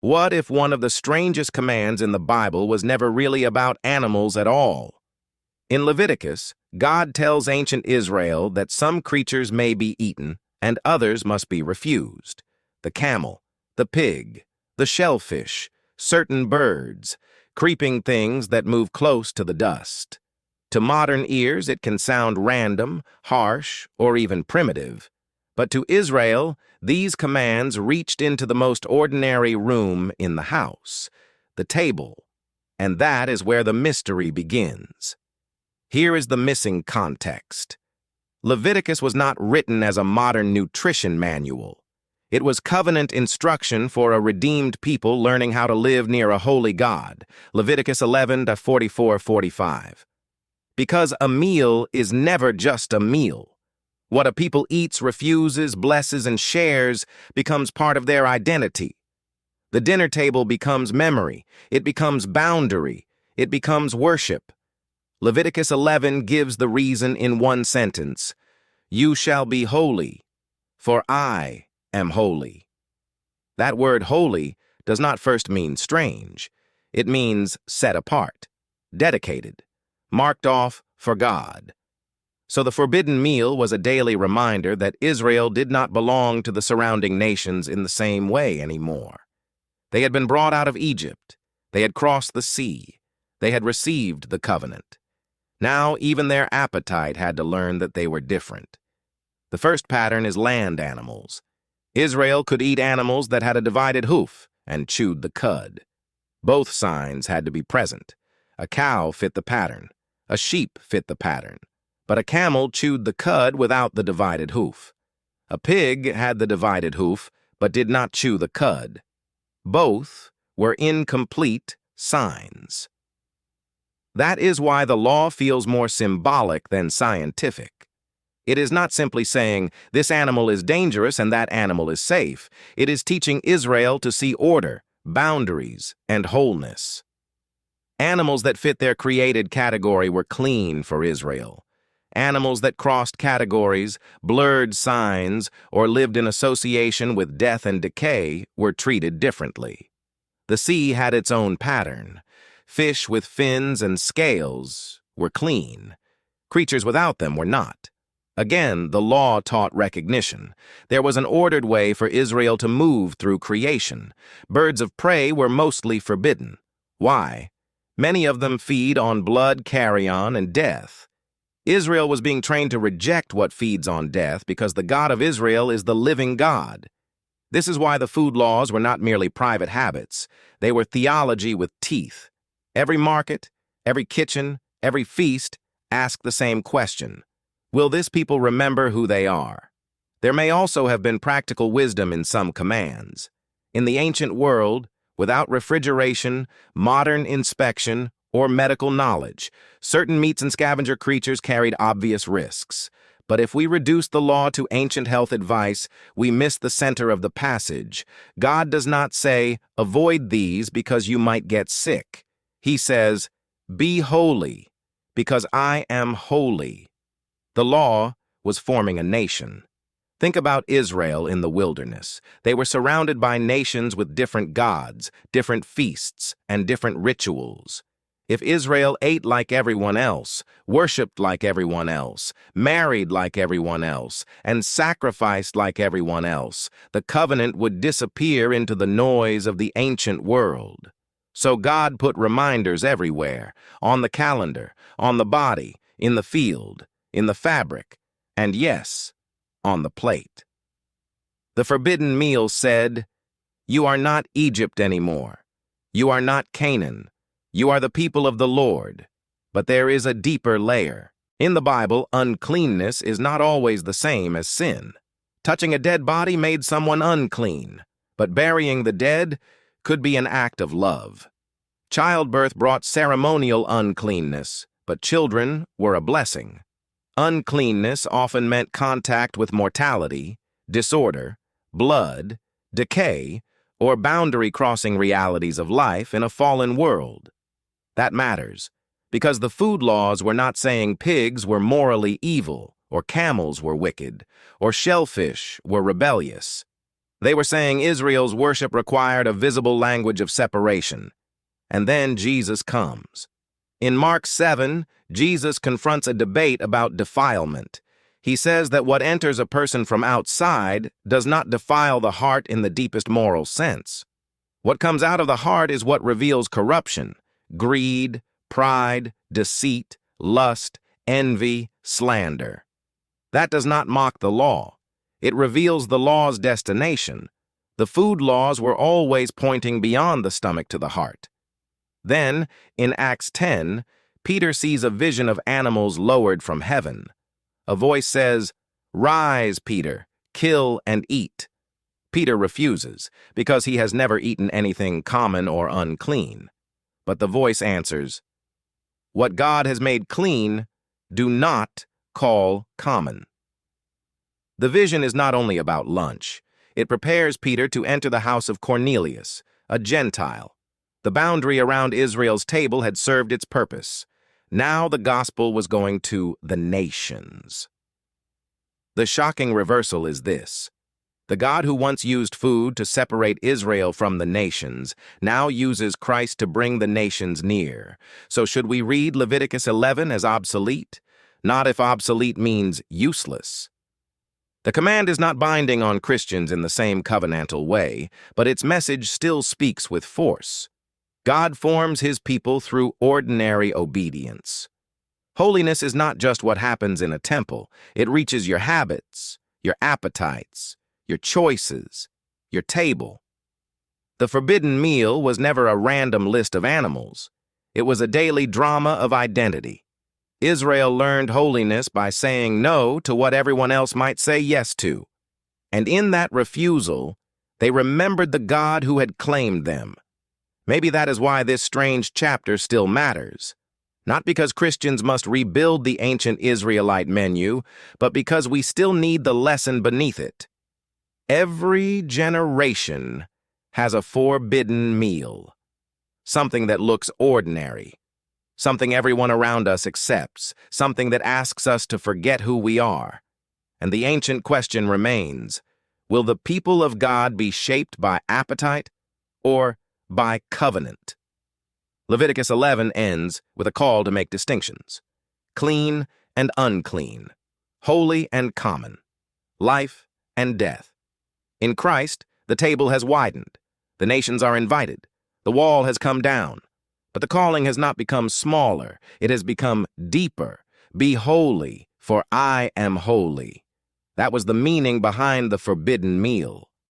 What if one of the strangest commands in the Bible was never really about animals at all? In Leviticus, God tells ancient Israel that some creatures may be eaten and others must be refused. The camel, the pig, the shellfish, certain birds, creeping things that move close to the dust. To modern ears, it can sound random, harsh, or even primitive. But to Israel, these commands reached into the most ordinary room in the house, the table, and that is where the mystery begins. Here is the missing context. Leviticus was not written as a modern nutrition manual. It was covenant instruction for a redeemed people learning how to live near a holy God, Leviticus 11:44-45. Because a meal is never just a meal. What a people eats, refuses, blesses, and shares becomes part of their identity. The dinner table becomes memory. It becomes boundary. It becomes worship. Leviticus 11 gives the reason in one sentence. You shall be holy, for I am holy. That word holy does not first mean strange. It means set apart, dedicated, marked off for God. So the forbidden meal was a daily reminder that Israel did not belong to the surrounding nations in the same way anymore. They had been brought out of Egypt. They had crossed the sea. They had received the covenant. Now even their appetite had to learn that they were different. The first pattern is land animals. Israel could eat animals that had a divided hoof and chewed the cud. Both signs had to be present. A cow fit the pattern. A sheep fit the pattern. But a camel chewed the cud without the divided hoof. A pig had the divided hoof, but did not chew the cud. Both were incomplete signs. That is why the law feels more symbolic than scientific. It is not simply saying, this animal is dangerous and that animal is safe. It is teaching Israel to see order, boundaries, and wholeness. Animals that fit their created category were clean for Israel. Animals that crossed categories, blurred signs, or lived in association with death and decay were treated differently. The sea had its own pattern. Fish with fins and scales were clean. Creatures without them were not. Again, the law taught recognition. There was an ordered way for Israel to move through creation. Birds of prey were mostly forbidden. Why? Many of them feed on blood, carrion, and death. Israel was being trained to reject what feeds on death because the God of Israel is the living God. This is why the food laws were not merely private habits. They were theology with teeth. Every market, every kitchen, every feast asked the same question. Will this people remember who they are? There may also have been practical wisdom in some commands. In the ancient world, without refrigeration, modern inspection, or medical knowledge, certain meats and scavenger creatures carried obvious risks. But if we reduce the law to ancient health advice, we miss the center of the passage. God does not say, avoid these because you might get sick. He says, be holy, because I am holy. The law was forming a nation. Think about Israel in the wilderness. They were surrounded by nations with different gods, different feasts, and different rituals. If Israel ate like everyone else, worshipped like everyone else, married like everyone else, and sacrificed like everyone else, the covenant would disappear into the noise of the ancient world. So God put reminders everywhere, on the calendar, on the body, in the field, in the fabric, and yes, on the plate. The forbidden meal said, you are not Egypt anymore. You are not Canaan. You are the people of the Lord. But there is a deeper layer. In the Bible, uncleanness is not always the same as sin. Touching a dead body made someone unclean, but burying the dead could be an act of love. Childbirth brought ceremonial uncleanness, but children were a blessing. Uncleanness often meant contact with mortality, disorder, blood, decay, or boundary-crossing realities of life in a fallen world. That matters, because the food laws were not saying pigs were morally evil, or camels were wicked, or shellfish were rebellious. They were saying Israel's worship required a visible language of separation. And then Jesus comes. In Mark 7, Jesus confronts a debate about defilement. He says that what enters a person from outside does not defile the heart in the deepest moral sense. What comes out of the heart is what reveals corruption, greed, pride, deceit, lust, envy, slander. That does not mock the law. It reveals the law's destination. The food laws were always pointing beyond the stomach to the heart. Then, in Acts 10, Peter sees a vision of animals lowered from heaven. A voice says, "Rise, Peter, kill and eat." Peter refuses, because he has never eaten anything common or unclean. But the voice answers, "What God has made clean, do not call common." The vision is not only about lunch. It prepares Peter to enter the house of Cornelius, a Gentile. The boundary around Israel's table had served its purpose. Now the gospel was going to the nations. The shocking reversal is this. The God who once used food to separate Israel from the nations now uses Christ to bring the nations near. So should we read Leviticus 11 as obsolete? Not if obsolete means useless. The command is not binding on Christians in the same covenantal way, but its message still speaks with force. God forms his people through ordinary obedience. Holiness is not just what happens in a temple. It reaches your habits, your appetites, your choices, your table. The forbidden meal was never a random list of animals. It was a daily drama of identity. Israel learned holiness by saying no to what everyone else might say yes to. And in that refusal, they remembered the God who had claimed them. Maybe that is why this strange chapter still matters. Not because Christians must rebuild the ancient Israelite menu, but because we still need the lesson beneath it. Every generation has a forbidden meal. Something that looks ordinary. Something everyone around us accepts. Something that asks us to forget who we are. And the ancient question remains, will the people of God be shaped by appetite or by covenant? Leviticus 11 ends with a call to make distinctions. Clean and unclean. Holy and common. Life and death. In Christ, the table has widened. The nations are invited. The wall has come down. But the calling has not become smaller. It has become deeper. Be holy, for I am holy. That was the meaning behind the forbidden meal.